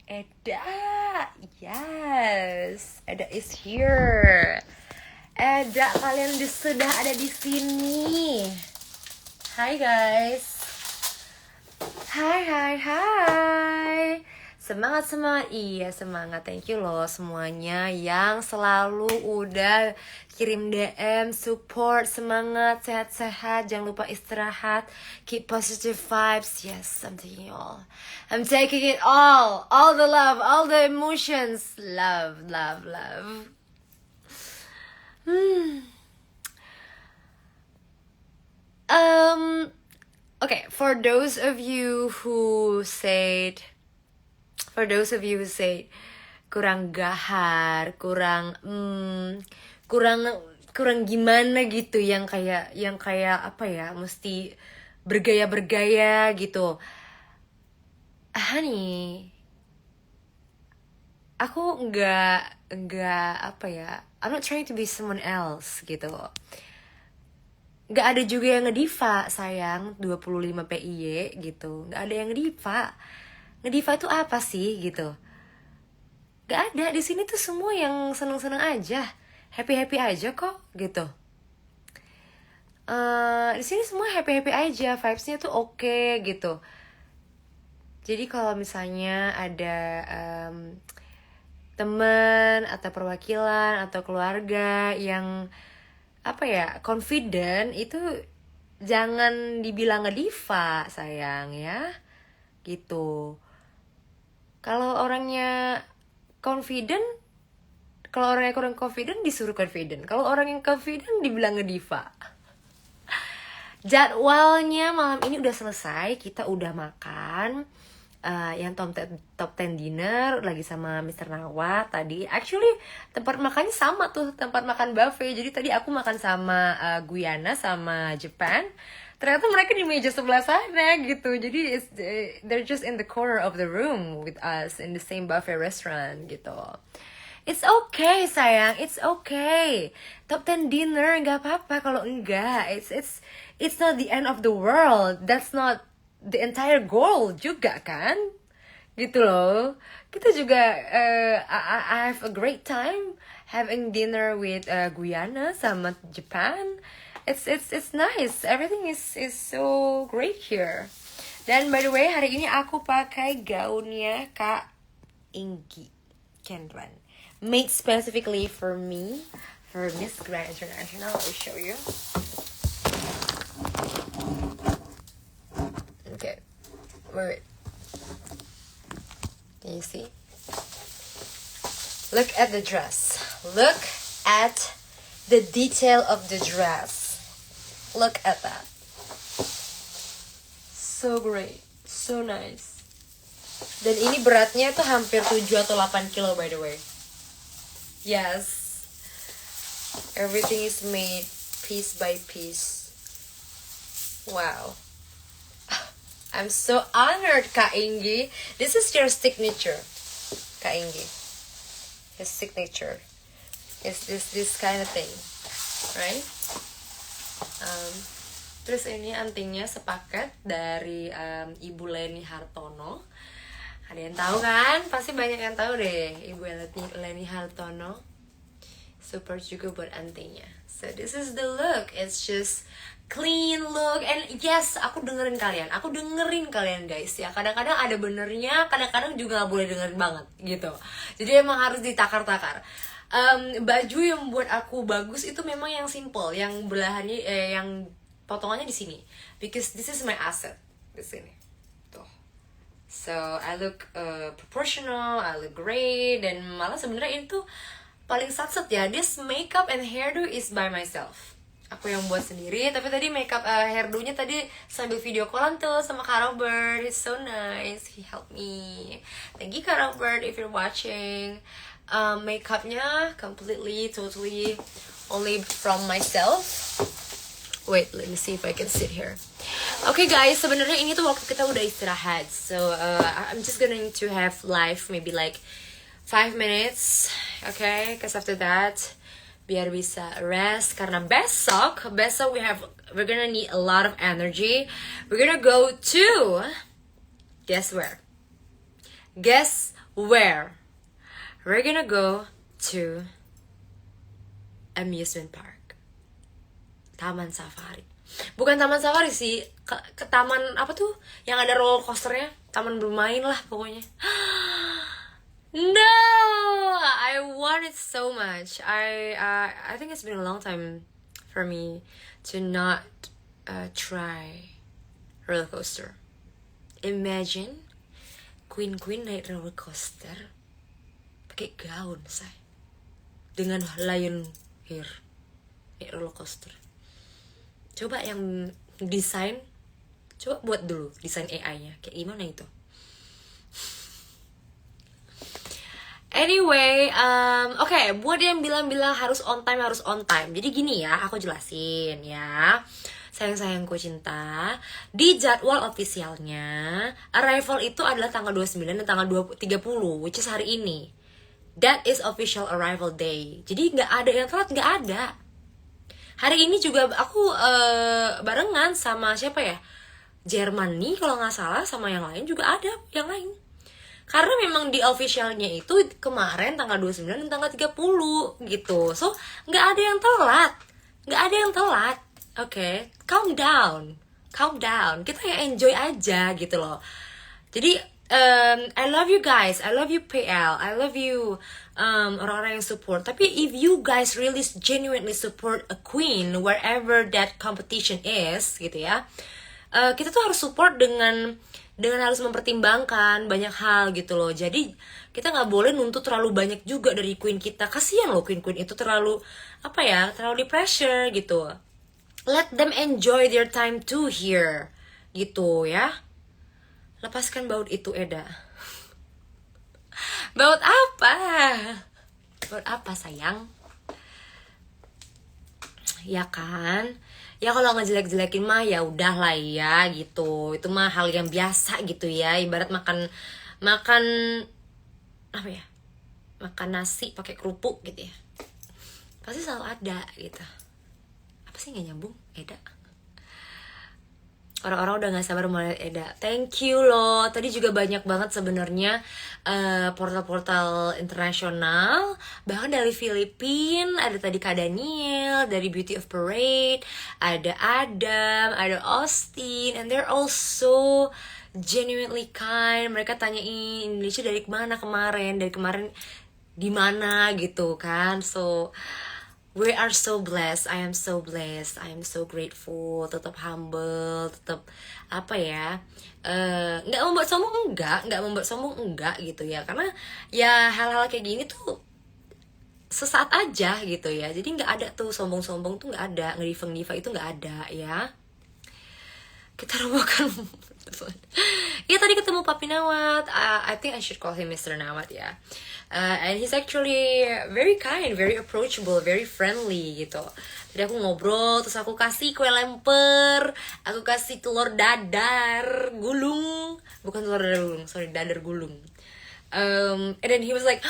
Eda, yes, Eda is here. Eda, kalian sudah ada di sini. Hai guys. Hai. Semangat, iya semangat. Thank you loh semuanya yang selalu udah kirim DM, support, semangat, sehat-sehat, jangan lupa istirahat, keep positive vibes. Yes, I'm taking it all. I'm taking it all the love, all the emotions. Love. Okay, for those of you who said kurang gahar, kurang gimana gitu, yang kayak apa ya, mesti bergaya gitu. Honey, aku nggak apa ya, I'm not trying to be someone else gitu. Nggak ada juga yang ngediva sayang, 25 PIY gitu. Nggak ada yang ngediva. Ngediva itu apa sih gitu? Gak ada, di sini tuh semua yang seneng-seneng aja, happy aja kok gitu. Di sini semua happy aja, vibesnya tuh oke gitu. Jadi kalau misalnya ada teman atau perwakilan atau keluarga yang apa ya, confident, itu jangan dibilang ngediva sayang ya, gitu. Kalau orangnya kurang confident disuruh confident. Kalau orang yang confident dibilang ngediva. Jadwalnya malam ini udah selesai, kita udah makan. Yang top 10 dinner lagi sama Mr. Nawa tadi. Actually tempat makannya sama tuh, tempat makan buffet. Jadi tadi aku makan sama Guyana sama Japan. Ternyata mereka di meja sebelah sana gitu. Jadi they're just in the corner of the room with us in the same buffet restaurant gitu. It's okay sayang, it's okay. Top 10 dinner nggak apa-apa kalau enggak. It's not the end of the world. That's not the entire goal juga kan, gitu loh. Kita juga I have a great time having dinner with Guyana sama Japan. It's nice, everything is so great here. Dan by the way, hari ini aku pakai gaunnya Kak Inggi Kendran, made specifically for me, for Miss Grand International. I'll show you. Okay, wait. Can you see? Look at the dress. Look at the detail of the dress. Look at that. So great, so nice. Dan ini beratnya tuh hampir 7 atau 8 kilo by the way. Yes. Everything is made piece by piece. Wow. I'm so honored, Kak Inggi. This is your signature, Kak Inggi. His signature is this kind of thing, right? Terus ini antingnya sepaket dari Ibu Leni Hartono. Ada yang tahu kan? Pasti banyak yang tahu deh, Ibu Leni Hartono. Support juga buat antingnya. So this is the look. It's just clean look. And yes, aku dengerin kalian guys ya. Kadang-kadang ada benernya, kadang-kadang juga gak boleh dengerin banget gitu. Jadi emang harus ditakar-takar. Baju yang buat aku bagus itu memang yang simple, yang belahannya yang potongannya di sini, because this is my asset di sini tuh. So I look proportional, I look great, dan malah sebenarnya itu paling satset ya. This makeup and hairdo is by myself, aku yang buat sendiri. Tapi tadi makeup hairdo-nya tadi sambil video callan tuh sama Kak Robert. He's so nice, he helped me. Thank you Kak Robert if you're watching. Makeupnya completely, totally only from myself. Wait, let me see if I can sit here. Okay guys, sebenarnya ini tuh waktu kita udah istirahat. So I'm just going to have live maybe like 5 minutes, okay? Because after that, biar bisa rest. Karena besok we're gonna need a lot of energy. We're gonna go to, guess where? Guess where we're gonna go to amusement park, taman safari. Bukan taman safari sih, ke taman apa tuh yang ada roller coasternya, taman bermain lah pokoknya. No, I want it so much. I think it's been a long time for me to not try roller coaster. Imagine Queen naik roller coaster pakai gaun, say, dengan lion hair naik roller coaster. Coba yang desain, coba buat dulu desain AI-nya kayak gimana itu. Anyway, oke, buat yang bilang-bilang harus on time. Jadi gini ya, aku jelasin ya. Sayang-sayangku cinta, di jadwal ofisialnya, arrival itu adalah tanggal 29 dan tanggal 30, which is hari ini. That is official arrival day. Jadi nggak ada yang telat, nggak ada. Hari ini juga aku barengan sama siapa ya? Jerman nih kalau nggak salah, sama yang lain juga ada yang lain. Karena memang di officialnya itu kemarin tanggal 29 dan tanggal 30 gitu. So, nggak ada yang telat. Nggak ada yang telat. Oke, calm down. Kita yang enjoy aja gitu loh. Jadi, I love you guys. I love you PL. I love you orang-orang yang support. Tapi if you guys really genuinely support a queen wherever that competition is gitu ya. Kita tuh harus support dengan harus mempertimbangkan banyak hal gitu loh. Jadi kita nggak boleh nuntut terlalu banyak juga dari queen kita. Kasian loh queen itu terlalu terlalu di pressure gitu. Let them enjoy their time too here gitu ya. Lepaskan baut itu, Eda. Baut apa sayang? Ya kan? Ya kalau ngejelek-jelekin mah ya udahlah ya gitu. Itu mah hal yang biasa gitu ya. Ibarat makan apa ya? Makan nasi pakai kerupuk gitu ya. Pasti selalu ada gitu. Apa sih nggak nyambung, Eda? Orang-orang udah gak sabar mau lihat Eda. Thank you loh. Tadi juga banyak banget sebenarnya portal-portal internasional. Bahkan dari Filipina, ada tadi Kak Daniel, dari Beauty of Parade, ada Adam, ada Austin, and they're all so genuinely kind. Mereka tanyain Indonesia dari kemarin di mana gitu kan. So we are so blessed. I am so blessed. I am so grateful. Tetap humble. Tetap nggak membuat sombong enggak gitu ya. Karena ya hal-hal kayak gini tuh sesaat aja gitu ya. Jadi nggak ada tuh sombong-sombong tuh nggak ada. Ngediva itu nggak ada ya. Kita robohkan. Ya tadi ketemu Papi Nawat. I think I should call him Mr. Nawat ya. And he's actually very kind, very approachable, very friendly gitu. Tadi aku ngobrol, terus aku kasih kue lemper, aku kasih telur dadar gulung, bukan telur dadar gulung, sorry, dadar gulung. And then he was like,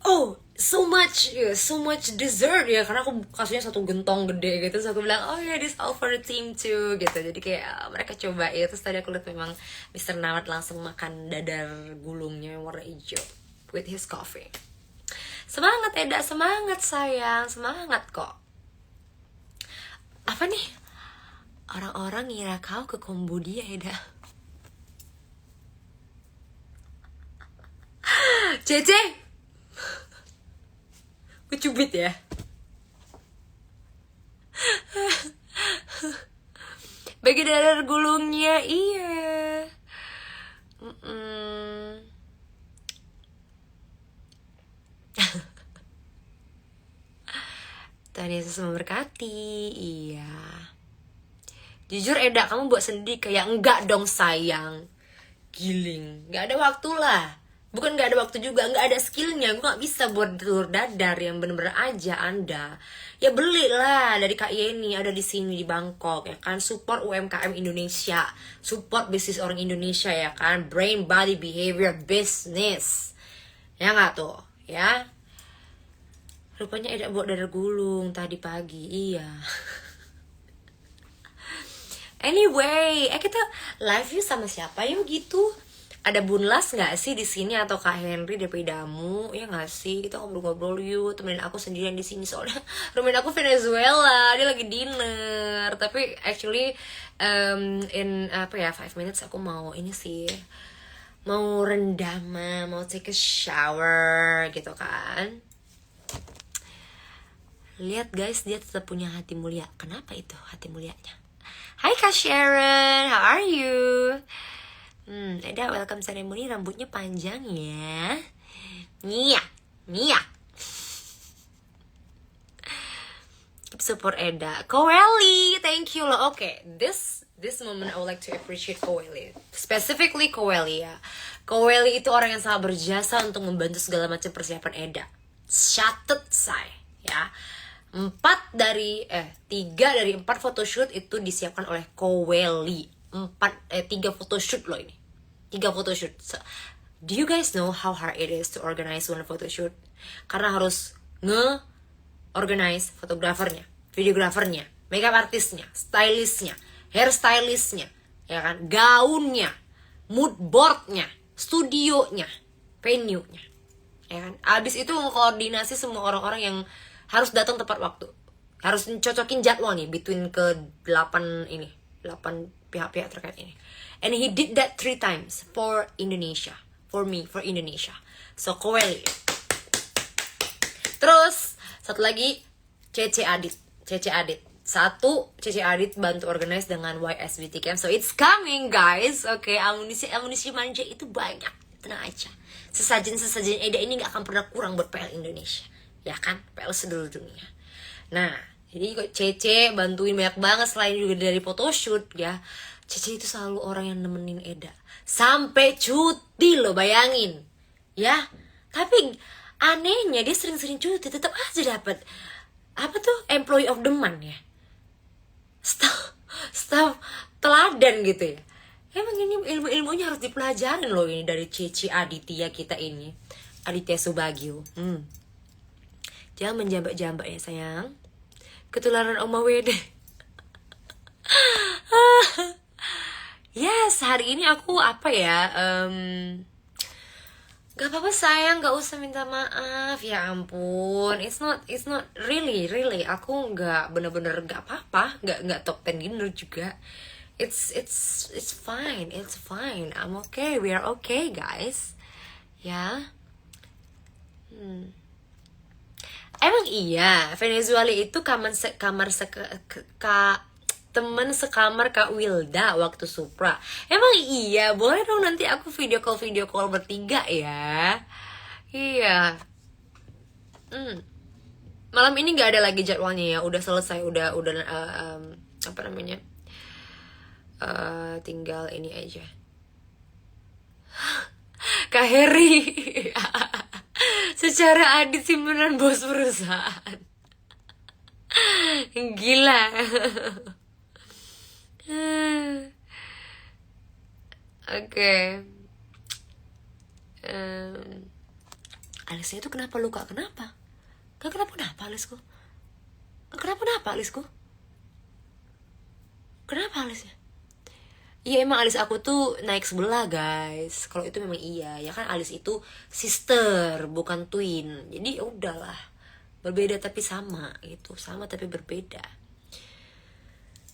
oh, so much dessert ya, karena aku kasihnya satu gentong gede gitu. Terus aku bilang, oh yeah, this all for the team too gitu. Jadi kayak mereka coba ya. Terus tadi aku lihat memang Mr. Nawat langsung makan dadar gulungnya yang warna hijau with his coffee. Semangat Eda, semangat sayang, semangat kok. Apa nih? Orang-orang ngira kau ke Kambodia Eda. Cece, gue cubit ya. Bagi dadar gulungnya, iya. Tuhan Yesus memberkati. Iya. Jujur Eda, kamu buat sendiri kayak enggak dong sayang. Giling, nggak ada waktu lah. Bukan nggak ada waktu juga, nggak ada skillnya. Gue nggak bisa buat telur dadar yang bener-bener aja Anda. Ya belilah dari Kak Yeni, ada di sini di Bangkok ya kan. Support UMKM Indonesia, support bisnis orang Indonesia ya kan. Brain, body, behavior, business. Ya nggak tuh, ya. Rupanya Eda buat dadar gulung tadi pagi, iya. Anyway, kita live yuk sama siapa yuk gitu. Ada Bunlas nggak sih di sini atau Kak Henry daripada Damu? Ya nggak sih? Kita ngobrol-ngobrol yuk. Temenin aku sendirian di sini soalnya roommate aku Venezuela, dia lagi dinner. Tapi actually in apa ya 5 minutes aku mau ini sih, mau rendam, mau take a shower gitu kan. Lihat guys, dia tetap punya hati mulia. Kenapa itu hati mulianya? Hai Kak Sharon, how are you? Eda welcome ceremony, rambutnya panjang ya. Nia. Keep support Eda. Koeli, thank you loh. Okay, this moment I would like to appreciate Koeli. Specifically Koeli ya. Koeli itu orang yang sangat berjasa untuk membantu segala macam persiapan Eda. Catet saya ya. 3 dari 4 photoshoot itu disiapkan oleh Koeli. 3 photoshoot loh ini. 3 photoshoot. So, do you guys know how hard it is to organize one photoshoot? Karena harus organize fotografernya, videografernya, makeup artisnya, stylistnya, hairstylistnya, ya kan, gaunnya, mood boardnya, studionya, venue-nya, ya kan. Abis itu mengkoordinasi semua orang-orang yang harus datang tepat waktu. Harus cocokin jadwal nih between ke 8 pihak-pihak terkait ini. And he did that 3 times for Indonesia. For me, for Indonesia. So, Koeli. Terus, satu lagi, Cece Adit. Satu, Cece Adit bantu organize dengan YSBT Camp. So, it's coming, guys. Oke, amunisi manja itu banyak. Tenang aja. Sesajen Eda ini gak akan pernah kurang buat PL Indonesia. Ya kan? PL seluruh dunia. Nah, jadi kok Cece bantuin banyak banget selain juga dari photoshoot ya. Cece itu selalu orang yang nemenin Eda sampai cuti loh, bayangin ya. Tapi anehnya dia sering-sering cuti tetap aja dapat apa tuh, employee of the month ya, staff teladan gitu ya. Emang ini ilmunya harus dipelajarin loh ini dari Cece Aditya kita ini, Aditya Subagio. Jangan menjambak-jambak ya sayang, ketularan Oma Wede. Yes, hari ini aku apa ya, gak apa-apa sayang, gak usah minta maaf. Ya ampun, it's not really aku gak bener-bener gak apa-apa, gak top 10 dinner juga. It's fine, I'm okay, we are okay guys. Ya Emang iya, Venezuela itu temen sekamar Kak Wilda waktu Supra. Emang iya, boleh dong nanti aku video call bertiga ya. Iya. Malam ini nggak ada lagi jadwalnya ya, udah selesai, udah apa namanya? Tinggal ini aja. Kak Heri. Secara adit simpenan bos perusahaan. Gila. Oke. Alisnya itu kenapa luka? Kenapa? Gak kenapa alisku? Kenapa alisku? Kenapa alisnya? Iya emang alis aku tuh naik sebelah guys. Kalau itu memang iya. Ya kan alis itu sister bukan twin. Jadi ya udahlah. Berbeda tapi sama gitu. Sama tapi berbeda.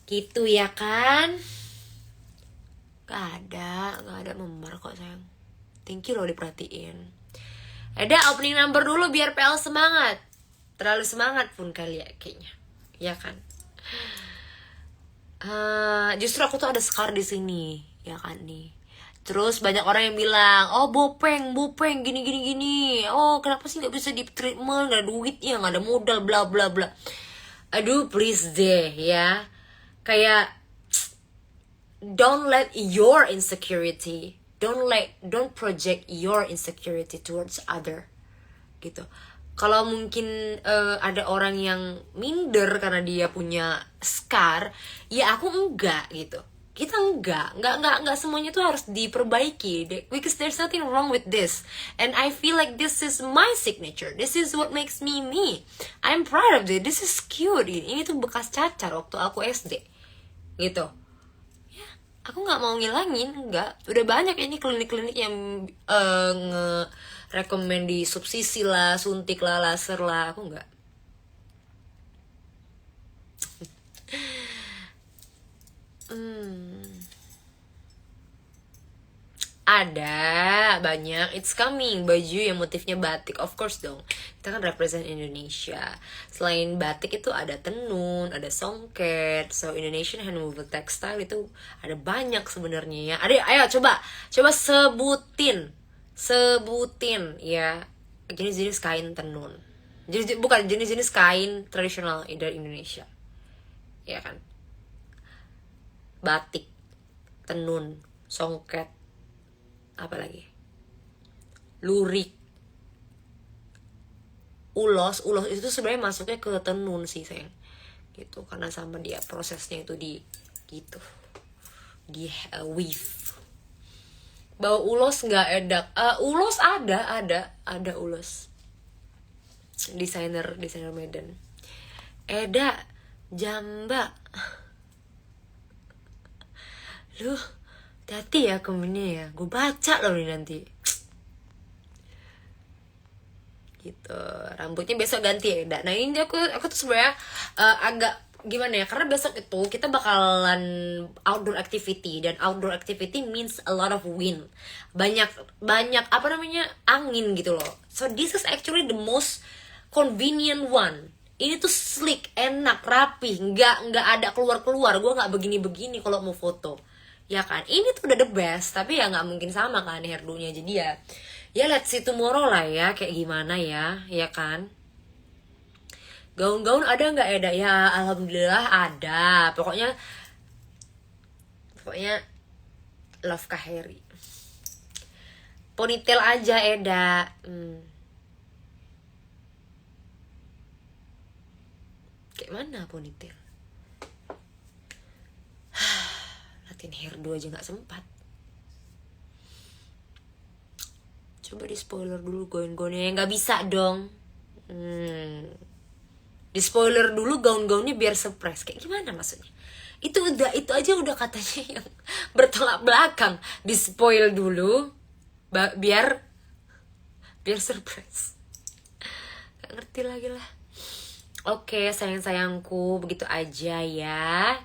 Gitu ya kan? Gak ada memar kok sayang. Thank you loh diperhatiin. Ada opening number dulu biar PL semangat. Terlalu semangat pun kali ya kayaknya. Ya kan? Justru aku tuh ada scar di sini, ya kan nih. Terus banyak orang yang bilang, oh bopeng gini. Oh kenapa sih nggak bisa di treatment, nggak ada duitnya, nggak ada modal, bla bla bla. Aduh please deh ya. Kayak don't let your insecurity, don't project your insecurity towards other gitu. Kalau mungkin ada orang yang minder karena dia punya scar, ya aku enggak gitu. Kita enggak semuanya tuh harus diperbaiki. Because there's nothing wrong with this. And I feel like this is my signature. This is what makes me me. I'm proud of it. This is cute. Ini tuh bekas cacar waktu aku SD. Gitu. Ya, Aku nggak mau ngilangin, nggak. Udah banyak ini klinik-klinik yang nge-rekomen di subsisi lah, suntik lah, laser lah. Aku nggak. Ada banyak, it's coming. Baju yang motifnya batik, of course dong. Kita kan represent Indonesia. Selain batik itu ada tenun, ada songket. So Indonesian hand woven textile itu ada banyak sebenarnya ya. Ada, ayo coba sebutin ya jenis-jenis kain tenun. Bukan jenis-jenis kain tradisional dari Indonesia, ya kan? Batik, tenun, songket, apa lagi, lurik, ulos itu sebenarnya masuknya ke tenun sih sayang, gitu, karena sama dia prosesnya itu di gitu, di weave. Bawa ulos nggak edak? Ulos ada ulos, desainer Medan. Eda jamba, lu hati ya komennya ya, gue baca loh nih nanti. Gitu, rambutnya besok ganti ya Eda. Nah ini aku tuh sebenarnya agak gimana ya, karena besok itu kita bakalan outdoor activity, dan outdoor activity means a lot of wind, banyak apa namanya, angin gitu loh. So this is actually the most convenient one. Ini tuh slick, enak, rapi, nggak ada keluar gue nggak begini kalau mau foto, ya kan? Ini tuh udah the best, tapi ya nggak mungkin sama kan hairdo-nya. Jadi ya let's see tomorrow lah ya, kayak gimana ya kan? Gaun-gaun ada nggak Eda? Ya alhamdulillah ada. Pokoknya love Kaheri. Ponytail aja Eda. Kayak mana ponytail? Latihan hairdo aja nggak sempat. Coba di spoiler dulu gaun-gaunnya, nggak bisa dong. Di spoiler dulu gaun-gaunnya biar surprise. Kayak gimana maksudnya? Itu aja udah katanya yang bertolak belakang. Di spoil dulu biar surprise. Gak ngerti lagi lah. Oke, sayang-sayangku, begitu aja ya.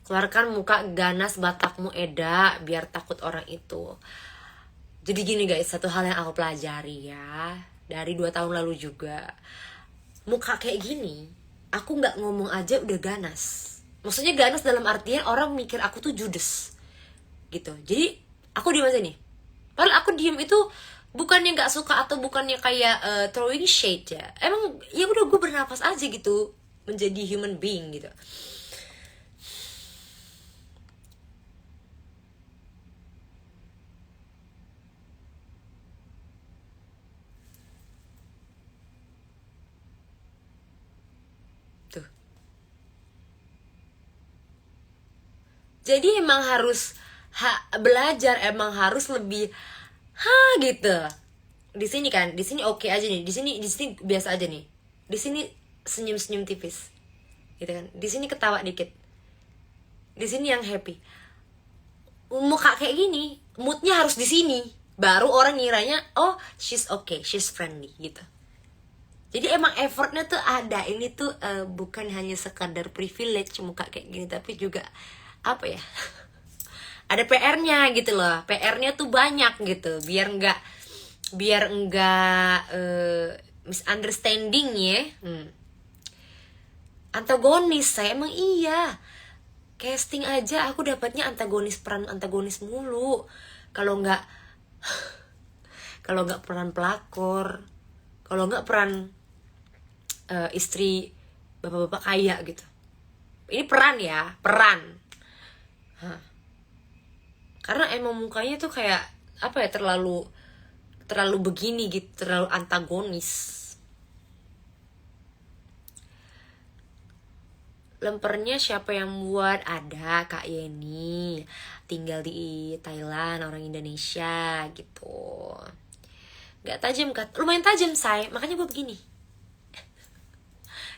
Keluarkan muka ganas Batakmu Eda, biar takut orang itu. Jadi gini guys, satu hal yang aku pelajari ya, dari 2 tahun lalu juga. Muka kayak gini, aku gak ngomong aja udah ganas. Maksudnya ganas dalam artian orang mikir aku tuh judes gitu. Jadi aku diem aja nih. Padahal aku diem itu bukannya gak suka atau bukannya kayak throwing shade ya. Emang ya udah, gue bernapas aja gitu, menjadi human being gitu. Jadi emang harus belajar, emang harus lebih gitu. Di sini kan, di sini oke aja nih, di sini biasa aja nih. Di sini senyum-senyum tipis. Gitu kan. Di sini ketawa dikit. Di sini yang happy. Muka kayak gini, moodnya harus di sini. Baru orang ngiranya, oh she's okay, she's friendly gitu. Jadi emang effortnya tuh ada. Ini tuh bukan hanya sekadar privilege muka kayak gini, tapi juga apa ya, ada PR-nya gitu loh. PR-nya tuh banyak gitu, biar enggak misunderstanding ya. Antagonis saya emang iya. Casting aja aku dapatnya peran antagonis mulu. Kalau nggak peran pelakor, kalau nggak peran istri bapak-bapak kaya gitu. Ini peran. Karena emang mukanya tuh kayak apa ya, terlalu begini gitu, terlalu antagonis. Lempernya siapa yang buat? Ada Kak Yeni, tinggal di Thailand, orang Indonesia gitu. Gak tajam kan? Lumayan tajam say, makanya gue begini.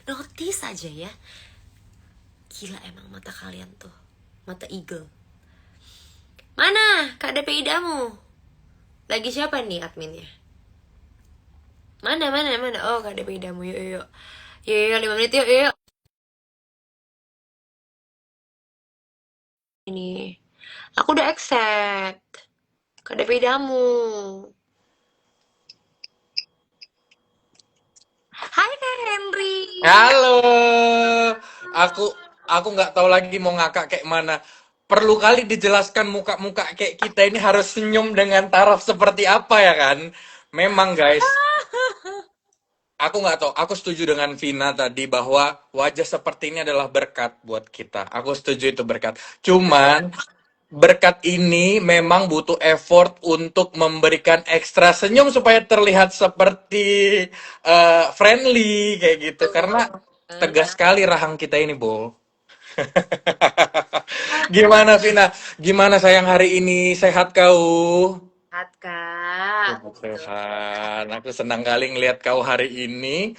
Notice aja ya. Gila emang mata kalian tuh. Mata eagle. Mana Kak DP Idamu? Lagi siapa nih adminnya? Mana? Oh, Kak DP Idamu. Yuk, yuk, yuk. Yuk, yuk, 5 menit yuk, yuk, yuk. Ini. Aku udah accept. Kak DP Idamu. Hai Kak Henry. Halo, aku aku nggak tahu lagi mau ngakak kayak mana. Perlu kali dijelaskan muka-muka kayak kita ini harus senyum dengan taraf seperti apa ya kan? Memang guys, aku nggak tahu. Aku setuju dengan Vina tadi bahwa wajah seperti ini adalah berkat buat kita. Aku setuju itu berkat. Cuman berkat ini memang butuh effort untuk memberikan ekstra senyum supaya terlihat seperti friendly kayak gitu. Karena tegas sekali rahang kita ini, Bo. Gimana, Vina? Gimana sayang hari ini? Sehat kau? Sehat Kak. Tuh. Tuhan, aku senang kali ngelihat kau hari ini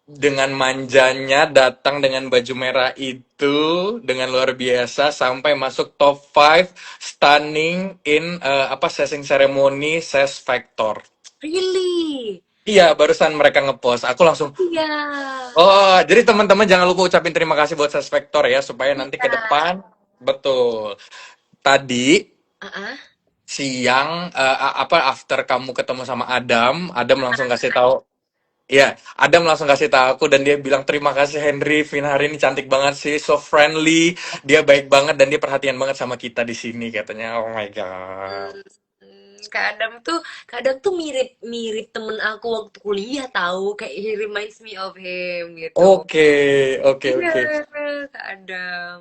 dengan manjanya datang dengan baju merah itu dengan luar biasa sampai masuk top 5 stunning in apa setting ceremony ses factor. Really? Iya, barusan mereka ngepost. Aku langsung, Iya. oh, jadi teman-teman jangan lupa ucapin terima kasih buat ses factor ya supaya nanti ke Iya. depan betul. Tadi Ah, siang apa after kamu ketemu sama Adam, Adam langsung kasih tahu. Iya, Adam langsung kasih tahu aku dan dia bilang terima kasih Henry, Vina hari ini cantik banget sih, so friendly, dia baik banget dan dia perhatian banget sama kita di sini katanya. Oh my god. Kak Adam tuh mirip temen aku waktu kuliah tahu, kayak he reminds me of him gitu. Oke, oke, Iya, oke. Kak Adam.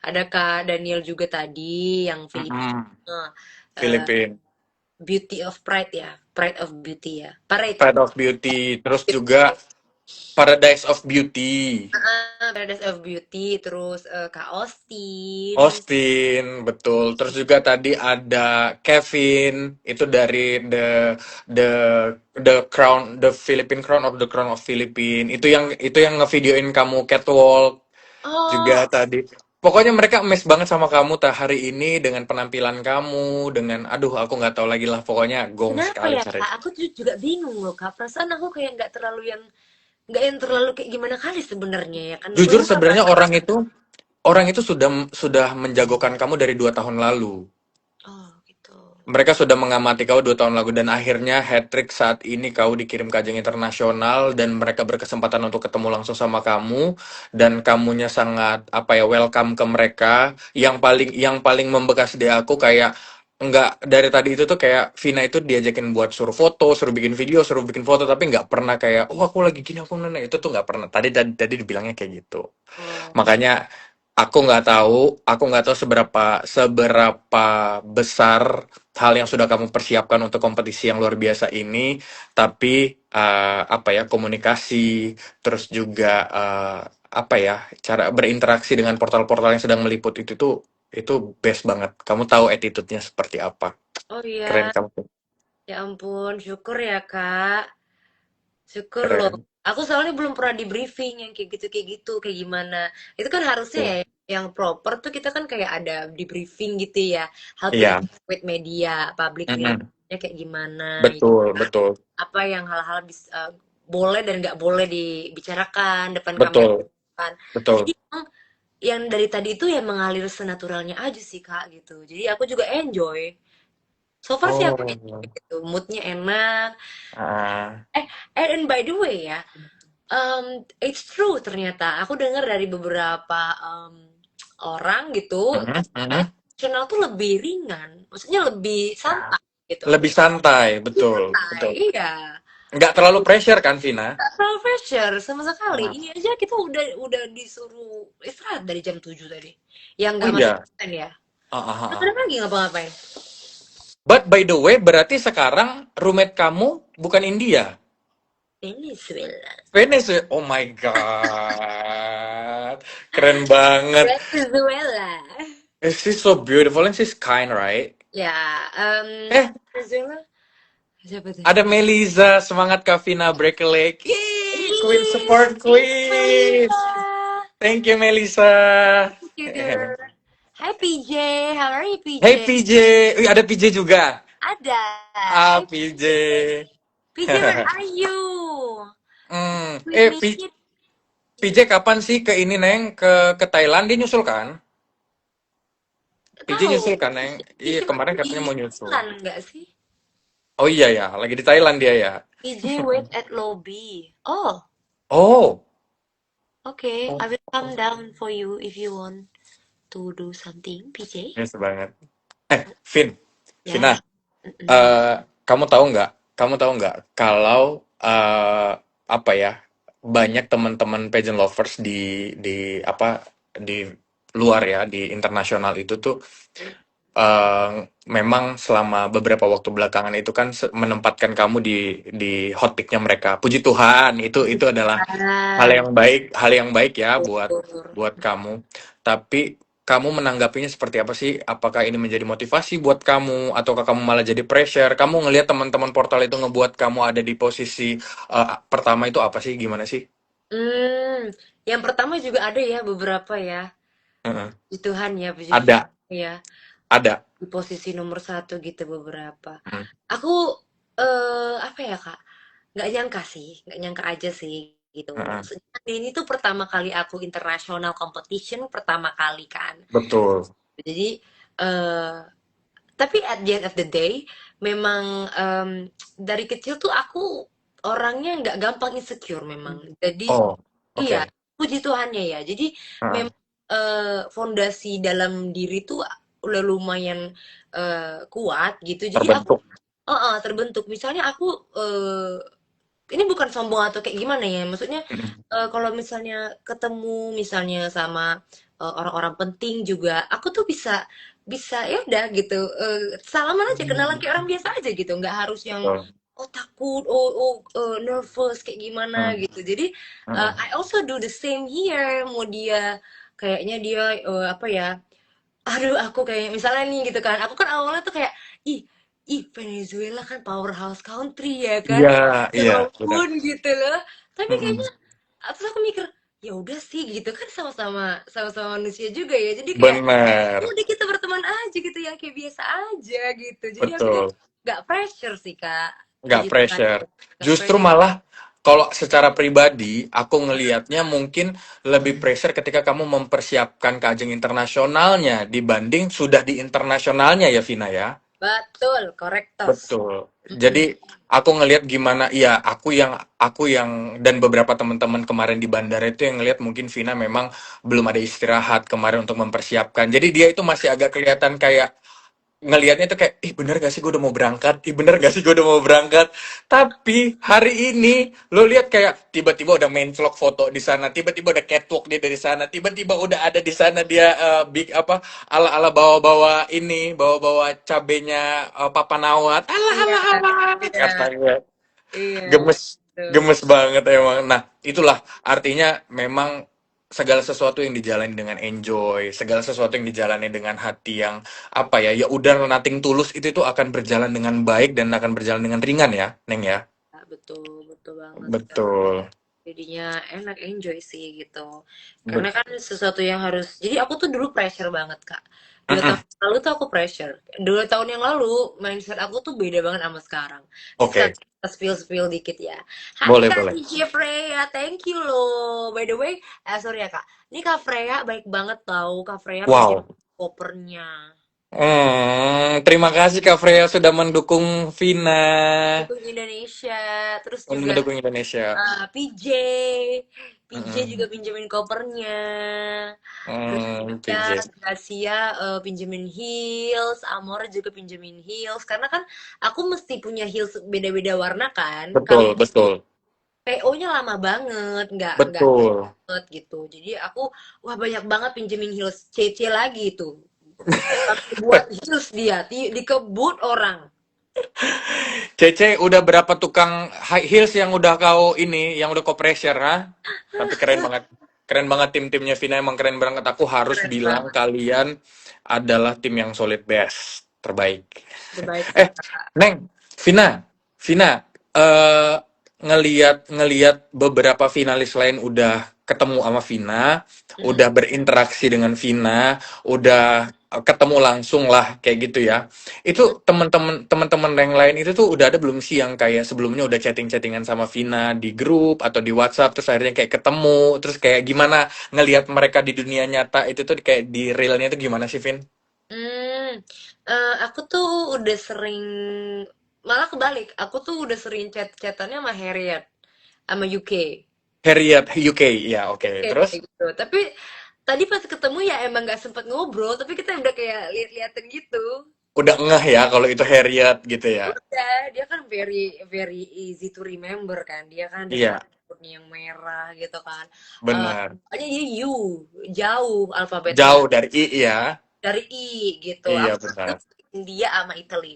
Ada Kak Daniel juga tadi yang Mm-mm. Filipina. Eh, Filipin, Beauty of Pride ya, Pride of Beauty ya, Parade. Pride of Beauty, terus juga Paradise of Beauty. Paradise of Beauty, terus Kak Austin. Austin, betul. Terus juga tadi ada Kevin, itu dari the the crown, the Philippine Crown of the Crown of Philippine. Itu yang ngevideoin kamu catwalk Oh, juga tadi. Pokoknya mereka amazed banget sama kamu hari ini dengan penampilan kamu, dengan aduh aku nggak tahu lagi lah. Pokoknya gong kenapa sekali ya hari. Kak? Aku juga bingung loh Kak. Perasaan aku kayak nggak yang terlalu kayak gimana kali sebenarnya ya kan. Jujur Keluar lah. sebenarnya orang itu sudah menjagokan kamu dari 2 tahun lalu. Oh gitu. Mereka sudah mengamati kau 2 tahun lalu dan akhirnya hat-trick saat ini kau dikirim ke ajang internasional dan mereka berkesempatan untuk ketemu langsung sama kamu dan kamunya sangat apa ya welcome ke mereka. Yang paling membekas di aku kayak enggak dari tadi itu tuh kayak Vina itu diajakin buat suruh foto, suruh bikin video, suruh bikin foto tapi nggak pernah kayak oh aku lagi gini aku nanya itu tuh nggak pernah. Tadi dibilangnya kayak gitu. Oh, Makanya aku nggak tahu seberapa seberapa besar hal yang sudah kamu persiapkan untuk kompetisi yang luar biasa ini, tapi apa ya komunikasi, terus juga apa ya cara berinteraksi dengan portal-portal yang sedang meliput itu best banget. Kamu tahu attitude-nya seperti apa? oh Keren iya. kamu, Ya ampun, syukur ya Kak. Syukur loh. keren. Aku soalnya belum pernah di briefing yang kayak gitu, kayak gimana. Itu kan harusnya ya yang proper tuh kita kan kayak ada di briefing gitu ya. How to Iya, interact with media, public mm-mm. relation kayak gimana. Betul, betul, Apa yang hal-hal boleh dan nggak boleh dibicarakan depan kamera betul, kan. Jadi betul. emang yang dari tadi itu ya mengalir senaturalnya aja sih Kak gitu. Jadi aku juga enjoy. So far sih aku enjoy Oh, gitu. Moodnya enak. ah, Eh, and by the way ya, it's true ternyata. Aku dengar dari beberapa orang gitu, mhm, mhm. channel tuh lebih ringan. Maksudnya lebih santai gitu. Lebih santai, Lebih betul, santai, betul. iya. Nggak terlalu pressure kan, Vina? Gak terlalu pressure sama sekali. Ah. Ini aja kita udah disuruh istirahat dari jam 7 tadi. Yang Oh nggak masuk iya. konten ya. Ah, ah, ah, Kenapa ah. lagi ngapa-ngapain? But by the way, berarti sekarang roommate kamu bukan India. Venezuela. Venezuela. Oh my God. Keren banget. Venezuela. She's so beautiful and she's kind, right? Ya, Eh, Venezuela. Siapa tuh? ada Melisa. Semangat Kak Vina break a leg. Yeay, Queen Ih, support thank you, Queen. Melissa. Thank you, Melisa. Thank you, girl. Hi PJ, how are you Hey PJ? PJ, wih ada PJ juga. Ada. Ah Hey PJ. PJ. PJ, where are you? We miss you. PJ kapan sih ke ini Neng ke Thailand dia nyusul kan? PJ Tahu. nyusul kan Neng? Iya PJ kemarin masih di katanya mau nyusul. Thailand enggak sih? Oh iya ya, lagi di Thailand dia ya. PJ wait at lobby. Oh, Oh. okay. Oh, I will come down for you if you want to do something, PJ. yes banget. Vin, Vina, Ya. Mm-mm. kamu tahu nggak? Kamu tahu nggak kalau apa ya? Banyak teman-teman pageant lovers di apa di luar ya, di internasional itu tuh eh, memang selama beberapa waktu belakangan itu kan menempatkan kamu di hot picknya mereka. Puji Tuhan, itu adalah Ah, hal yang baik ya buat betul. buat kamu. Tapi kamu menanggapinya seperti apa sih? Apakah ini menjadi motivasi buat kamu, ataukah kamu malah jadi pressure? Kamu ngelihat teman-teman portal itu ngebuat kamu ada di posisi pertama itu apa sih? Gimana sih? Hmm, yang pertama juga ada ya beberapa ya. Heeh. Puji Tuhan ya, puji Tuhan Ada, ya. ada. Di posisi nomor satu gitu beberapa. Hmm. Aku apa ya Kak? Nggak nyangka sih, nggak nyangka aja sih gitu. Heeh. Maksudnya ini tuh pertama kali aku international competition pertama kali kan. Betul. Jadi eh tapi at the end of the day memang dari kecil tuh aku orangnya nggak gampang insecure memang. Jadi Oh, iya, oke. puji Tuhannya ya. Jadi Heeh. memang fondasi dalam diri tuh udah lumayan kuat gitu. Jadi aku Terbentuk. terbentuk. Misalnya aku ini bukan sombong atau kayak gimana ya. Maksudnya Mm-mm. kalau misalnya ketemu misalnya sama orang-orang penting juga, aku tuh bisa bisa ya udah gitu salaman aja kenalan kayak orang biasa aja gitu nggak harus yang Betul. oh takut oh nervous kayak gimana Hmm. gitu jadi Heeh. I also do the same here mau dia kayaknya dia apa ya aduh aku kayak misalnya nih gitu kan aku kan awalnya tuh kayak ih ih Venezuela kan powerhouse country ya kan Iya, ya iya, benar. ampun gitu loh tapi Mm-mm. kayaknya terus aku mikir ya udah sih gitu kan sama-sama sama-sama manusia juga ya jadi kayak Benar, udah kita berteman aja gitu yang kayak biasa aja gitu jadi aku betul. nggak pressure sih kak Nggak puji Tuhan pressure. nggak Justru pressure. malah kalau secara pribadi, aku ngelihatnya mungkin lebih pressure ketika kamu mempersiapkan ke ajang internasionalnya dibanding sudah di internasionalnya ya, Vina ya. Betul correctos. Betul. Mm-mm. Jadi aku ngelihat gimana, ya aku yang dan beberapa teman-teman kemarin di bandara itu yang ngelihat mungkin Vina memang belum ada istirahat kemarin untuk mempersiapkan. Jadi dia itu masih agak kelihatan kayak ngelihatnya tuh kayak, ih bener gak sih gue udah mau berangkat? Ih bener gak sih gue udah mau berangkat? Tapi hari ini lo lihat kayak tiba-tiba udah main vlog foto di sana, tiba-tiba udah catwalk dia dari sana, tiba-tiba udah ada di sana dia big apa ala-ala bawa-bawa ini, bawa-bawa cabenya Papa Nawat. Alah Iya, alah alah iya, katanya. iya. Gemes Tuh. gemes banget emang. Nah, itulah artinya memang segala sesuatu yang dijalani dengan enjoy, segala sesuatu yang dijalani dengan hati yang apa ya, ya udah nothing tulus itu akan berjalan dengan baik dan akan berjalan dengan ringan ya, Neng ya. Ya, betul, betul banget Kak. Betul. Jadinya enak enjoy sih gitu. Karena Bet- kan sesuatu yang harus. Jadi aku tuh dulu pressure banget Kak. Dua Mm-mm. tahun yang lalu tuh aku pressure. 2 tahun yang lalu mindset aku tuh beda banget sama sekarang. Ini Oke, spill dikit ya. Hai boleh Kak boleh. DJ Freya, thank you loh. By the way, sorry ya Kak. Ini Kak Freya baik banget tahu. Kak Freya pinjam Wow. kopernya. Terima kasih Kak Freya sudah mendukung Vina, Dukung Indonesia. Terus juga mendukung Indonesia. PJ juga Mm-mm. pinjemin kopernya. Terus juga PJ. Gracia pinjemin heels, Amor juga pinjemin heels. Karena kan aku mesti punya heels beda-beda warna kan. Kalau Betul, betul. PO-nya lama banget, nggak Betul. dapet gitu. Jadi aku wah banyak banget pinjemin heels CC lagi tuh. Sampai buat heels dia dikebut orang. Cece, udah berapa tukang high heels yang udah kau ini, yang udah kau pressure, ha? Tapi keren banget. Keren banget tim-timnya Vina, emang keren banget. Aku harus Keren bilang banget. kalian adalah tim yang solid best, terbaik. Terbaik sih Eh, Kak. Neng, Vina, ngeliat beberapa finalis lain udah ketemu sama Vina, Mm-mm. udah berinteraksi dengan Vina, udah ketemu langsung lah kayak gitu ya. Mm-mm. Itu teman-teman yang lain itu tuh udah ada belum sih yang kayak sebelumnya udah chatting-chattingan sama Vina di grup atau di WhatsApp terus akhirnya kayak ketemu terus kayak gimana ngelihat mereka di dunia nyata itu tuh kayak di realnya itu gimana sih, Vin? Hmm, aku tuh udah sering, malah kebalik, aku tuh udah sering chat-chatannya sama Harriet, sama UK. Harriet UK, ya oke. Kayak Terus gitu. Tapi tadi pas ketemu ya emang nggak sempet ngobrol, tapi kita udah kayak lihat-lihatan gitu. udah ngeh ya kalau itu Harriet gitu ya. Udah, dia kan very very easy to remember kan. Dia kan ada Iya, rambutnya yang merah gitu kan. benar. Pokoknya dia U, jauh alfabetnya. Jauh dari I ya. Dari I gitu. Iya, Aku tuh benar. India sama Italy.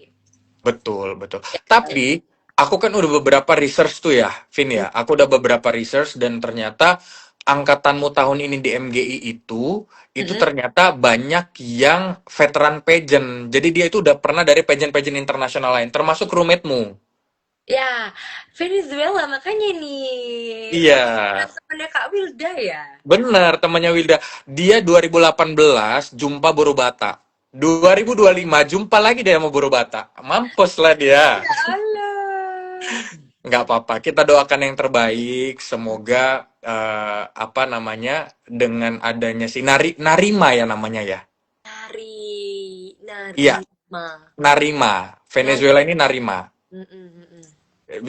Betul, betul. Ya, Tapi aku kan udah beberapa research tuh ya, Vin hmm, ya. Aku udah beberapa research dan ternyata angkatanmu tahun ini di MGI itu mm-mm. ternyata banyak yang veteran pageant. Jadi dia itu udah pernah dari pageant-pageant internasional lain, termasuk roommate-mu. Ya, Venezuela makanya nih. Iya, Oh, temennya Kak Wilda ya. bener temannya Wilda. Dia 2018 jumpa Buru Bata. 2025 jumpa lagi dia sama Buru Bata. Mampus lah dia. Ya Allah. Nggak apa-apa, kita doakan yang terbaik. Semoga apa namanya dengan adanya si Narima ya namanya ya. Iya, Narima. Narima. Nar Venezuela ini Narima. mm, mm, mm.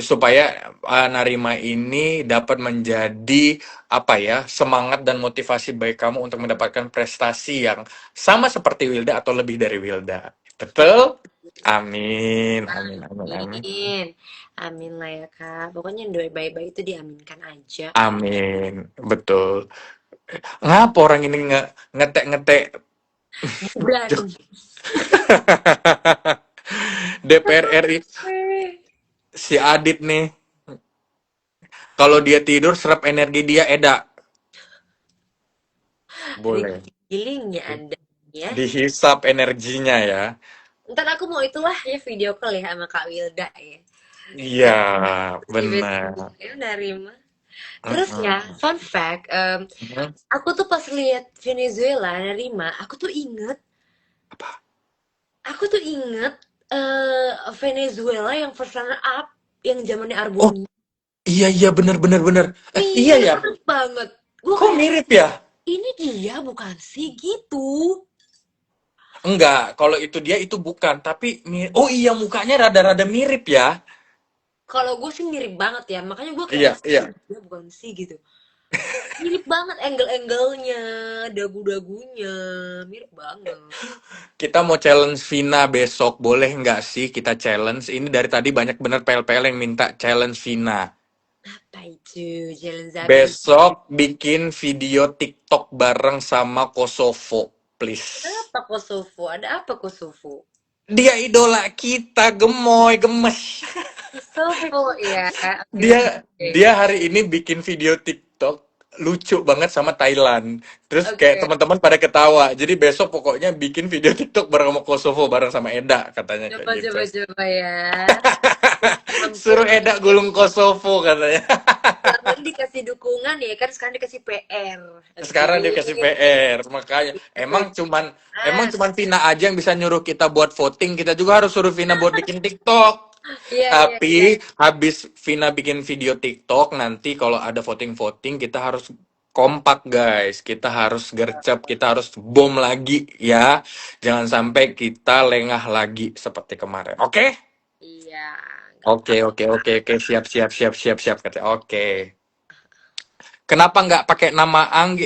Supaya Narima ini dapat menjadi apa ya semangat dan motivasi baik kamu untuk mendapatkan prestasi yang sama seperti Wilda atau lebih dari Wilda. Betul? Amin, amin, amin, amin. Amin. Amin lah ya, Kak. Pokoknya yang doa baik-baik itu diaminkan aja. Amin, betul. Ngapa orang ini ngetek-ngetek Bukan. DPR RI si Adit nih. Kalau dia tidur serap energi dia Eda. Ada Boleh. feelingnya Anda ya. Dihisap energinya ya. Ntar aku mau itulah ya video call ya sama Kak Wilda ya. Iya, Tiba-tiba benar. ya nerima. Terus ya, Mm-mm. fun fact, Mhm. aku tuh pas lihat Venezuela nerima, aku tuh inget Venezuela yang first runner up yang zamannya Oh, Arboni. iya iya benar benar benar. Iya ya. Mirip banget. Gue Kok kayak mirip ya? ini dia bukan sih gitu. Enggak, kalau itu dia itu bukan, tapi oh iya mukanya rada-rada mirip ya. Kalau gue sih mirip banget ya, makanya gue kayak Iya, iya. dia bukan sih gitu. Mirip banget angle-angle-nya, dagu-dagunya, mirip banget. Kita mau challenge Vina besok, boleh nggak sih kita challenge? Ini dari tadi banyak bener PL-PL yang minta challenge Vina. Apa itu? Jalan Zabi. Besok bikin video TikTok bareng sama Kosovo, please. Apa Kosovo? Ada apa Kosovo? Dia idola kita, gemoy, gemes. Kosovo ya. Oke, Dia oke. dia hari ini bikin video TikTok lucu banget sama Thailand. Terus kayak Oke. teman-teman pada ketawa. Jadi besok pokoknya bikin video TikTok bareng sama Kosovo bareng sama Eda katanya kayak Coba gitu. coba coba ya. Suruh Ampun. Eda gulung Kosovo katanya. Selama ini dikasih dukungan ya kan sekarang dikasih PR. Sekarang dia Oke. kasih PR, makanya Oke. emang Ah, cuman Vina aja yang bisa nyuruh kita buat voting, kita juga harus suruh Vina buat bikin TikTok. iya iya iya. Tapi habis Vina bikin video TikTok, nanti kalau ada voting-voting kita harus kompak guys, kita harus gercep, kita harus bom lagi ya. Jangan sampai kita lengah lagi seperti kemarin. Oke? Iya, nggak Oke, oke, oke, oke, siap, siap, siap, siap, siap, kata. Oke. Kenapa nggak pakai nama Anggi?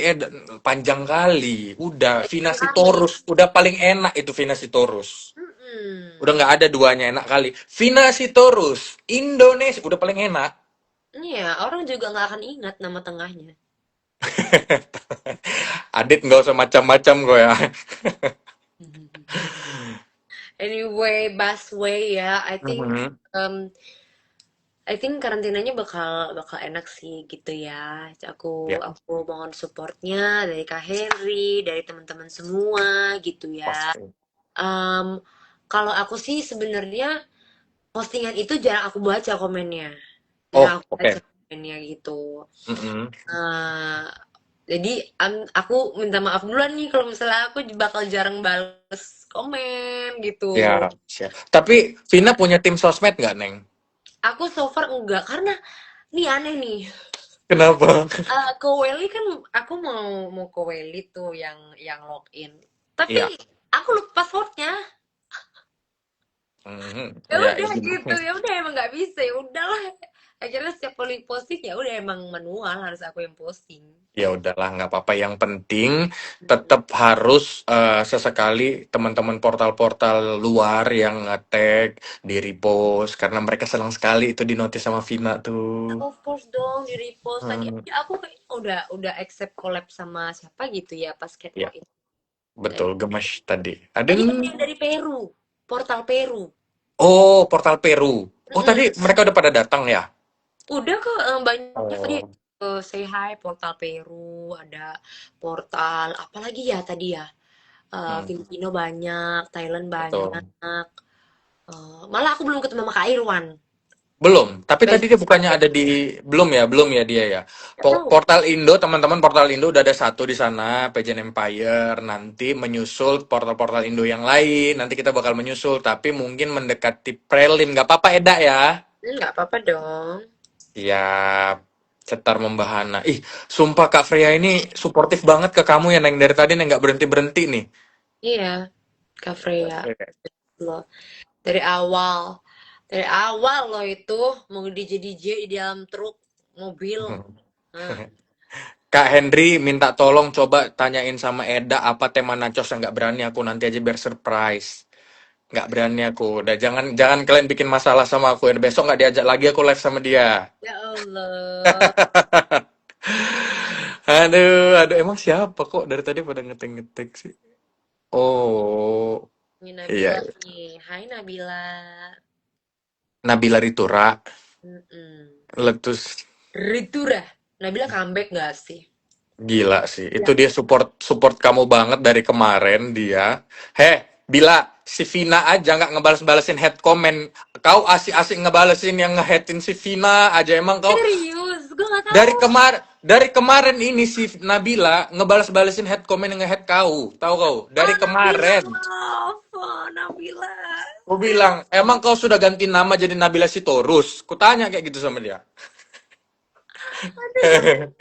Panjang kali. Udah, Vina apa-apa. Sitorus. Udah paling enak itu Vina Sitorus. Udah Mm-mm. nggak ada duanya enak kali. Vina Sitorus. Indonesia. Udah paling enak. Iya, orang juga nggak akan ingat nama tengahnya. Adit nggak usah macam-macam kok ya. Anyway, Busway ya, Mhm. um, I think karantinanya bakal bakal enak sih gitu ya. Aku Ya, aku mohon supportnya dari Kak Henry, dari teman-teman semua gitu ya. pasti. Um, Kalau aku sih sebenarnya postingan itu jarang aku baca komennya, jarang Oh, aku baca oke. komennya gitu. Mhm. Eh, Jadi aku minta maaf duluan nih kalau misalnya aku bakal jarang bales komen gitu. Ya, siap. Tapi Vina punya tim sosmed nggak, Neng? Aku so far enggak karena nih aneh nih. Kenapa? Ke Welly kan aku mau mau ke Welly tuh yang login. Tapi Iya. aku lupa passwordnya. Mhm. Ya Ya, udah itu. gitu, ya udah emang nggak bisa, ya udahlah. Akhirnya setiap kali posting ya udah emang manual harus aku yang posting. Ya udahlah, nggak apa-apa. Yang penting tetap harus sesekali teman-teman portal-portal luar yang nge-tag, di-repost, karena mereka senang sekali itu di notice sama Vina tuh. Of course dong, di repost lagi. Hmm, Aku kayaknya udah accept collab sama siapa gitu ya pas ya, catwalk itu. betul. Gemes tadi. Ada Tadi ada yang... yang dari Peru, portal Peru. Oh, portal Peru. Oh, tadi Mm-mm. mereka udah pada datang ya? Udah ke banyak tadi Oh. say hi portal Peru, ada portal apa lagi ya tadi ya? Hmm, Filipino banyak, Thailand banyak. betul. Malah aku belum ketemu sama Kak Irwan. Belum, tapi tadi dia Besok bukannya ada di belum ya dia ya. nggak tahu. Portal Indo, teman-teman Portal Indo udah ada satu di sana, Pageant Empire. Nanti menyusul portal-portal Indo yang lain. Nanti kita bakal menyusul, tapi mungkin mendekati prelim. Gak apa-apa Eda ya. Nggak apa-apa dong. Siap. Cetar membahana. Ih, sumpah Kak Freya ini suportif banget ke kamu ya, Neng. Dari tadi Neng nggak berhenti-berhenti nih. Iya, Kak Freya. Oke. Loh, dari awal. Dari awal loh itu mau DJ DJ di dalam truk mobil. Nah, Kak Henry minta tolong coba tanyain sama Eda apa tema nachos yang nggak berani aku nanti aja biar surprise. Nggak berani aku. Udah jangan jangan kalian bikin masalah sama aku. Ya. Besok nggak diajak lagi aku live sama dia. ya Allah. Aduh, aduh emang siapa kok dari tadi pada ngetik-ngetik sih? Oh, Ini iya. Nabila Iya. nih. Hai Nabila. Nabila Ritura, Mm-mm. letus Ritura. Nabila comeback gak sih? gila sih. Itu Ya. dia support support kamu banget dari kemarin dia. Heh, Bila si Vina aja nggak ngebales-balesin head comment. Kau asik-asik ngebalesin yang ngeheadin si Vina aja. Emang kau Serius, gue gak tahu. dari kemarin ini si Nabila ngebales-balesin head comment yang nge-head kau. Tahu kau? Oh Dari Nabila kemarin. love. Oh, Nabila. Aku bilang, emang kau sudah ganti nama jadi Nabila Sitorus? Kutanya kayak gitu sama dia. Aduh.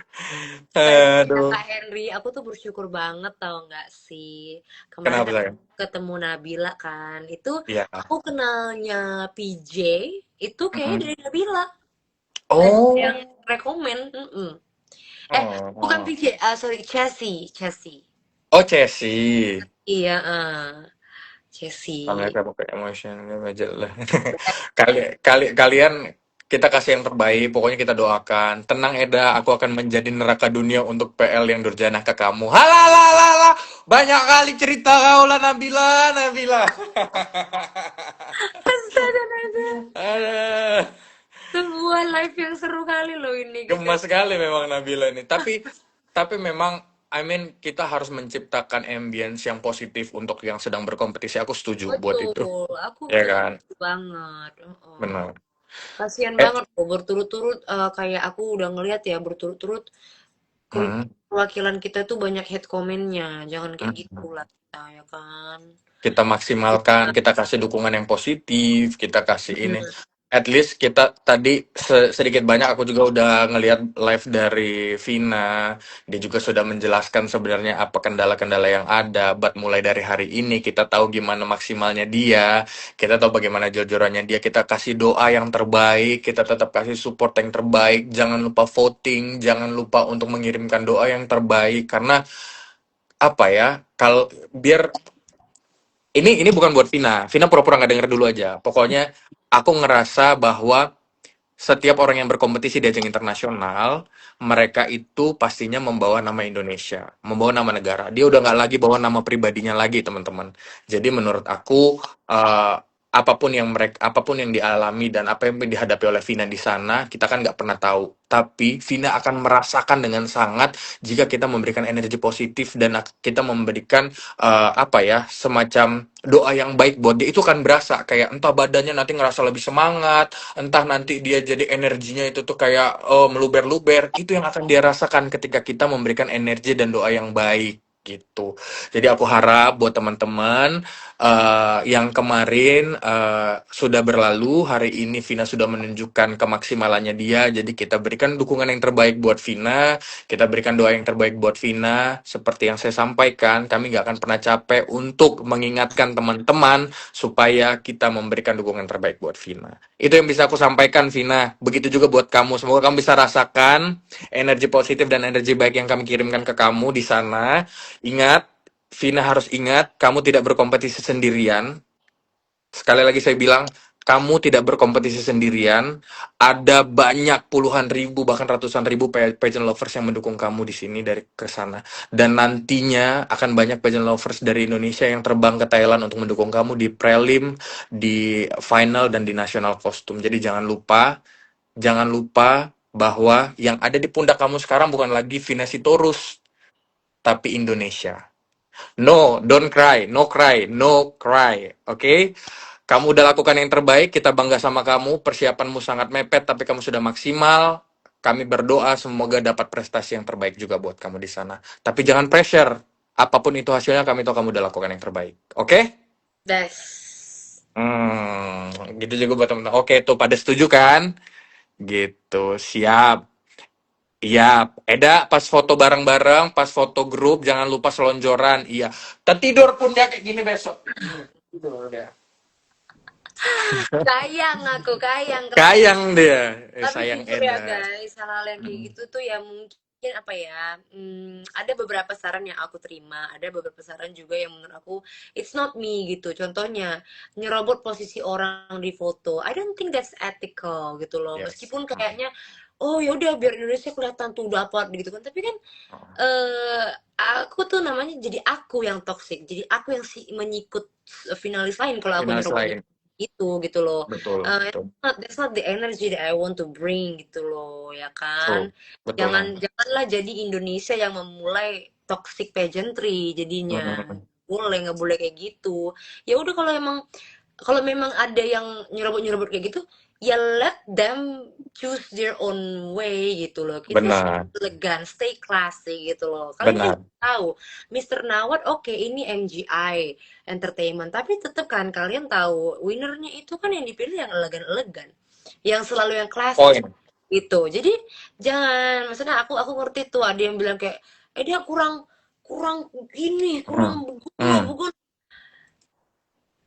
Ya, Aduh. Kak Henry, aku tuh bersyukur banget tau nggak sih. Kemarin Kenapa kan saya? ketemu Nabila kan. Itu Iya. aku kenalnya PJ, itu kayaknya Mm-mm. dari Nabila. Yang Oh. rekomen. Bukan Oh. PJ, sorry, Chelsea. Chelsea. Oh, Chessy. Iya, Chelsea. Mereka pakai emotion aja lah. Kalian kita kasih yang terbaik. Pokoknya kita doakan. Tenang Eda, aku akan menjadi neraka dunia untuk PL yang durjana ke kamu. Halalalala. Banyak kali cerita kau lah Nabila, Nabila. Astaga, Naga. Aduh. Sebuah live yang seru kali loh ini kita. Gemas sekali memang Nabila ini. Tapi memang I mean kita harus menciptakan ambience yang positif untuk yang sedang berkompetisi. Aku setuju buat itu. Betul, aku Ya kan? setuju banget. Benar. Kasihan Eh, banget loh berturut-turut kayak aku udah ngeliat ya berturut-turut hmm, perwakilan kita tuh banyak hate komennya. Jangan kayak gitu hmm. lah kita ya kan. Kita maksimalkan, kita kasih dukungan yang positif, kita kasih ini. Hmm, At least kita tadi sedikit banyak aku juga udah ngelihat live dari Vina. Dia juga sudah menjelaskan sebenarnya apa kendala-kendala yang ada. But mulai dari hari ini kita tahu gimana maksimalnya dia, kita tahu bagaimana jor-jorannya dia. Kita kasih doa yang terbaik, kita tetap kasih support yang terbaik. Jangan lupa voting, jangan lupa untuk mengirimkan doa yang terbaik karena apa ya? Kalau biar ini bukan buat Vina. Vina pura-pura nggak denger dulu aja. Pokoknya aku ngerasa bahwa setiap orang yang berkompetisi di ajang internasional, mereka itu pastinya membawa nama Indonesia, membawa nama negara. Dia udah nggak lagi bawa nama pribadinya lagi, teman-teman. Jadi menurut aku, eh, apapun yang dialami dan apa yang dihadapi oleh Vina di sana, kita kan nggak pernah tahu. Tapi Vina akan merasakan dengan sangat jika kita memberikan energi positif dan kita memberikan apa ya, semacam doa yang baik buat dia, itu kan berasa kayak entah badannya nanti ngerasa lebih semangat, entah nanti dia jadi energinya itu tuh kayak meluber-luber. Itu yang akan dia rasakan ketika kita memberikan energi dan doa yang baik gitu. Jadi aku harap buat teman-teman yang kemarin sudah berlalu, hari ini Vina sudah menunjukkan kemaksimalannya dia. Jadi kita berikan dukungan yang terbaik buat Vina, kita berikan doa yang terbaik buat Vina. Seperti yang saya sampaikan, kami nggak akan pernah capek untuk mengingatkan teman-teman supaya kita memberikan dukungan terbaik buat Vina. Itu yang bisa aku sampaikan, Vina. Begitu juga buat kamu. Semoga kamu bisa rasakan energi positif dan energi baik yang kami kirimkan ke kamu di sana. Ingat, Vina harus ingat, kamu tidak berkompetisi sendirian. Sekali lagi saya bilang, kamu tidak berkompetisi sendirian. Ada banyak puluhan ribu, bahkan ratusan ribu pageant lovers yang mendukung kamu di sini dari ke sana. Dan nantinya akan banyak pageant lovers dari Indonesia yang terbang ke Thailand untuk mendukung kamu di prelim, di final, dan di national costume. Jadi jangan lupa bahwa yang ada di pundak kamu sekarang bukan lagi Vina Sitorus, tapi Indonesia. No, don't cry, no cry, no cry. Oke? Kamu udah lakukan yang terbaik, kita bangga sama kamu. Persiapanmu sangat mepet, tapi kamu sudah maksimal. Kami berdoa semoga dapat prestasi yang terbaik juga buat kamu di sana. Tapi jangan pressure. Apapun itu hasilnya, kami tahu kamu udah lakukan yang terbaik. Oke? Das. Gitu juga buat teman-teman. Oke, tuh pada setuju kan? Gitu, siap. Iya, Eda pas foto bareng-bareng, pas foto grup, jangan lupa selonjoran. Iya, tertidur pun dia kayak gini besok. Tidur dia. Kayang kalau kayak Kayang dia. tapi Sayang jujur ya Eda. guys, hal-hal yang kayak Mm, gitu tuh ya mungkin apa ya, ada beberapa saran yang aku terima, ada beberapa saran juga yang menurut aku it's not me gitu. Contohnya nyerobot posisi orang di foto, I don't think that's ethical gitu loh. yes. Meskipun kayaknya oh ya udah biar Indonesia kelihatan tuh dapat gitu kan, tapi kan eh aku tuh namanya jadi aku yang toxic, jadi aku yang si menyikut finalis lain kalau aku Finalis nyerobot lain. gitu loh. Betul, betul. That's not the energy that I want to bring gitu loh, ya True. kan? Betul. Janganlah jadi Indonesia yang memulai toxic pageantry jadinya. Mm, Nggak boleh kayak gitu. Ya udah kalau memang ada yang nyerobot-nyerobot kayak gitu, ya let them choose their own way gitu loh. Kita stay benar, elegan, stay classy gitu loh. Kalian kan benar. tahu, Mr. Nawat oke ini MGI entertainment, tapi tetap kan kalian tahu winernya itu kan yang dipilih yang elegan-elegan, yang selalu yang classy Poin. gitu. Jadi jangan, maksudnya aku ngerti tuh ada yang bilang kayak, dia kurang kurang ini, Mm, kurang mm, begini,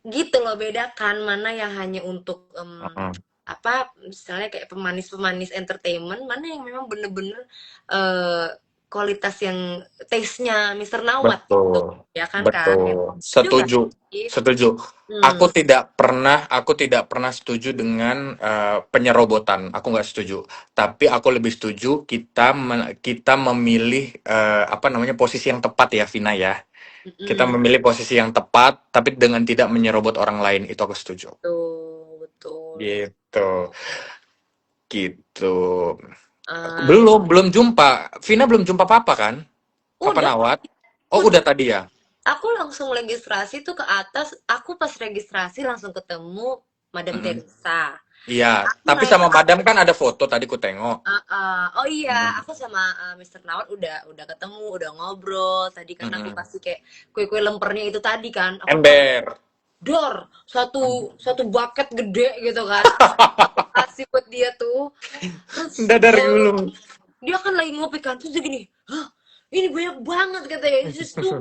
gitu loh. Bedakan mana yang hanya untuk mm. apa misalnya kayak pemanis-pemanis entertainment, mana yang memang bener-bener eh, kualitas yang taste-nya Mister Nawat gitu, Betul, ya kan Kak? betul. Setuju nggak Setuju, sih? setuju. Hmm, Aku tidak pernah setuju dengan penyerobotan. Aku nggak setuju. Tapi aku lebih setuju kita memilih apa namanya posisi yang tepat ya, Vina ya. Kita mm-mm. memilih posisi yang tepat, tapi dengan tidak menyerobot orang lain. Itu aku setuju. Betul, betul. Gitu, gitu. Eh, Belum jumpa. Vina belum jumpa Papa kan? Papa udah, Nawat. Oh, udah. udah tadi ya. Aku langsung registrasi tuh ke atas. Aku pas registrasi langsung ketemu Madam Mm-mm. Teresa. Iya, Aku tapi naik ke sama Madam kan ada foto tadi ku tengok. Oh iya, Mm-mm. aku sama Mr. Nawat udah ketemu, udah ngobrol. Tadi kan aku Mm-mm. kasih kayak kue-kue lempernya itu tadi kan. Aku Ember. dor satu satu bucket gede gitu kan. Aku kasih buat dia tuh. Terus Dadar gulung. dia kan lagi ngopi kan, terus dia gini, hah ini banyak banget katanya, this is too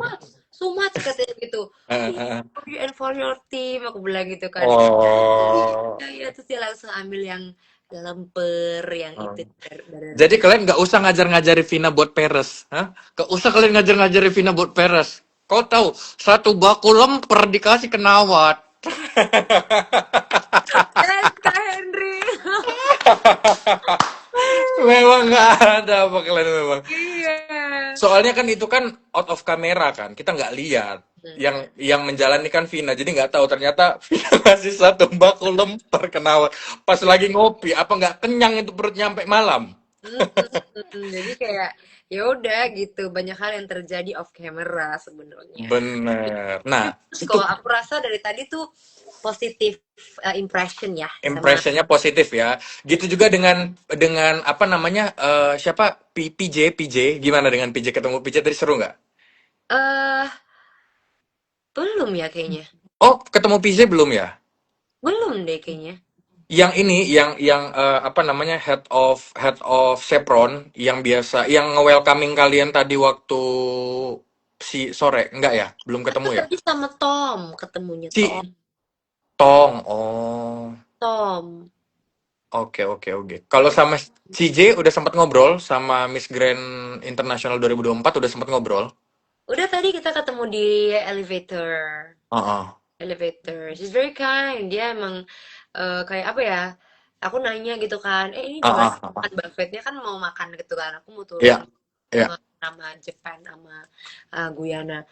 much katanya gitu. Eh, Iya, eh. for you and for your team, aku bilang gitu kan. Oh. Iya, iya, terus dia langsung ambil yang lemper yang Oh. itu dari Jadi kalian nggak usah ngajar-ngajari Vina buat peres, hah? Nggak usah kalian ngajar-ngajari Vina buat peres. Kau tahu, satu baku lemper dikasih ke Nawat. dan Kak Henry. Memang nggak ada apa kalian memang. Iya. Soalnya kan itu kan out of camera kan, kita nggak lihat. yang menjalani kan Vina, jadi nggak tahu ternyata Vina ngasih satu baku lemper ke Nawar pas lagi ngopi, apa nggak kenyang itu perut nyampe malam. Jadi kayak ya udah gitu, banyak hal yang terjadi off camera sebenarnya. Bener. Tapi Nah, bagus itu kok, aku rasa dari tadi tuh positif impression ya sama. impressionnya positif ya. Gitu juga dengan apa namanya siapa PJ gimana dengan PJ ketemu PJ tadi seru nggak? eh belum ya kayaknya. Oh, ketemu PJ belum ya? Belum deh kayaknya. Yang ini, yang apa namanya head of Chevron yang biasa, yang nge-welcoming kalian tadi waktu si sore, enggak ya? Belum Aku ketemu ya? tadi sama Tom, ketemunya Tom. Si Tong, oh, Tom. oke oke oke. Kalau sama CJ udah sempat ngobrol sama Miss Grand International 2024 udah sempat ngobrol. Udah tadi kita ketemu di elevator. Heeh. Elevator. She's very kind. Dia emang kayak apa ya? Aku nanya gitu kan, ini di mana Heeh, heeh. makan buffetnya kan mau makan gitu kan. Aku mau turun Iya, iya. sama Japan sama Guyana.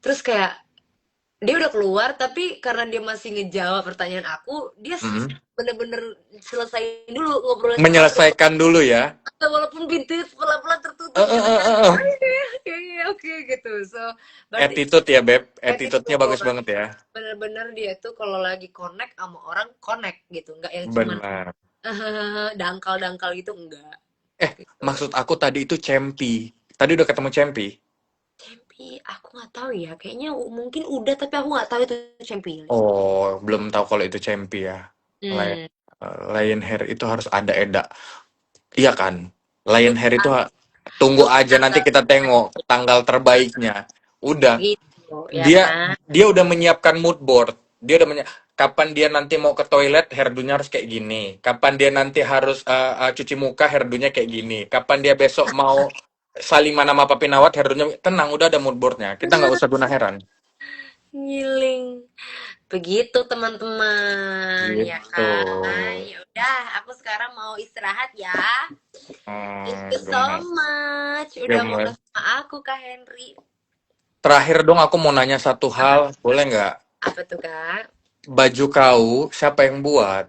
Terus kayak dia udah keluar tapi karena dia masih ngejawab pertanyaan aku, dia Mhm. bener-bener selesai dulu ngobrolnya sama aku. Menyelesaikan dulu ya. Walaupun pintu pelan-pelan tertutup Eh, eh, gitu eh, kan. eh, Oh eh. iya, iya, iya, oke gitu. So, berarti Attitude ya, Beb. Attitude-nya bagus attitude banget ya. bener-bener dia tuh kalau lagi connect sama orang connect gitu, nggak yang cuman Benar. dangkal-dangkal gitu enggak gitu. Maksud aku tadi itu Cempi. Tadi udah ketemu Cempi. Cempi, aku nggak tahu ya. Kayaknya mungkin udah, tapi aku nggak tahu itu Cempi. Oh, belum tahu kalau itu Cempi ya. Lion, Hmm. Lion Hair itu harus ada Eda. Iya kan? Lion Hair itu tunggu Tunggu aja nanti tanggal kita tengok tanggal terbaiknya. Udah, gitu ya dia kan. dia udah menyiapkan mood board. Dia udah kapan dia nanti mau ke toilet, hairdo-nya harus kayak gini. Kapan dia nanti harus cuci muka, hairdo-nya kayak gini. Kapan dia besok mau saliman sama Papi Nawat, hairdo-nya tenang, udah ada mood board-nya. Kita nggak usah guna heran. Ngiling. Begitu teman-teman, ya Gitu. kan? Ya udah, aku sekarang mau istirahat ya. Thank you so Gemes. much udah ngobrol Gemes. sama aku Kak Henry. Terakhir dong aku mau nanya satu Apa hal, boleh nggak? apa tuh Kak? Baju kau, siapa yang buat?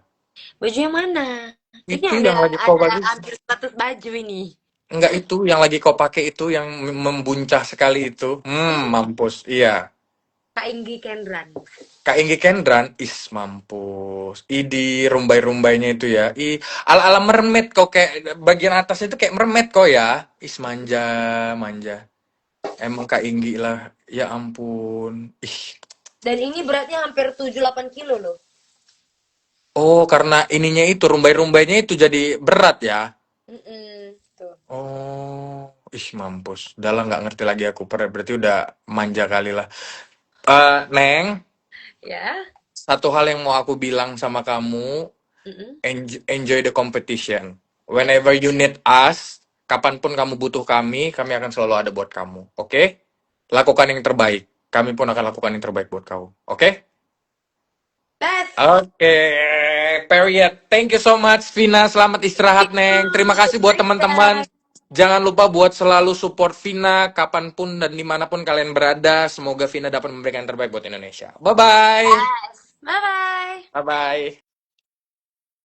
Baju yang mana? Ini Itu ada yang lagi kau ada baju. hampir 100 baju ini. Enggak itu yang lagi kau pakai itu yang membuncah sekali itu. Ini Mampus. Iya. Kak Inggi Kendran. Kak Enggi Kendran, mampus. Di rumbai-rumbainya itu ya. Ala-ala mermaid kok kayak bagian atasnya itu kayak mermaid kok ya. Manja, manja. Emang Kak Enggi lah. Ya ampun. Dan ini beratnya hampir 7-8 kilo loh. Oh, karena ininya itu rumbai-rumbainya itu jadi berat ya. Tuh. Oh, mampus. Udah lah nggak ngerti lagi aku. Berarti udah manja kali lah. Neng, Ya. satu hal yang mau aku bilang sama kamu, Mm-mm. enjoy the competition. Ya. Whenever you need us, kapanpun kamu butuh kami akan selalu ada buat kamu. Oke? Lakukan yang terbaik. Kami pun akan lakukan yang terbaik buat kamu. Oke? That's Oke, period. Thank you so much, Vina. Selamat istirahat, Neng. Terima kasih buat teman-teman. it. Jangan lupa buat selalu support Vina kapanpun dan dimanapun kalian berada. Semoga Vina dapat memberikan yang terbaik buat Indonesia. Bye-bye. Bye bye. Bye-bye.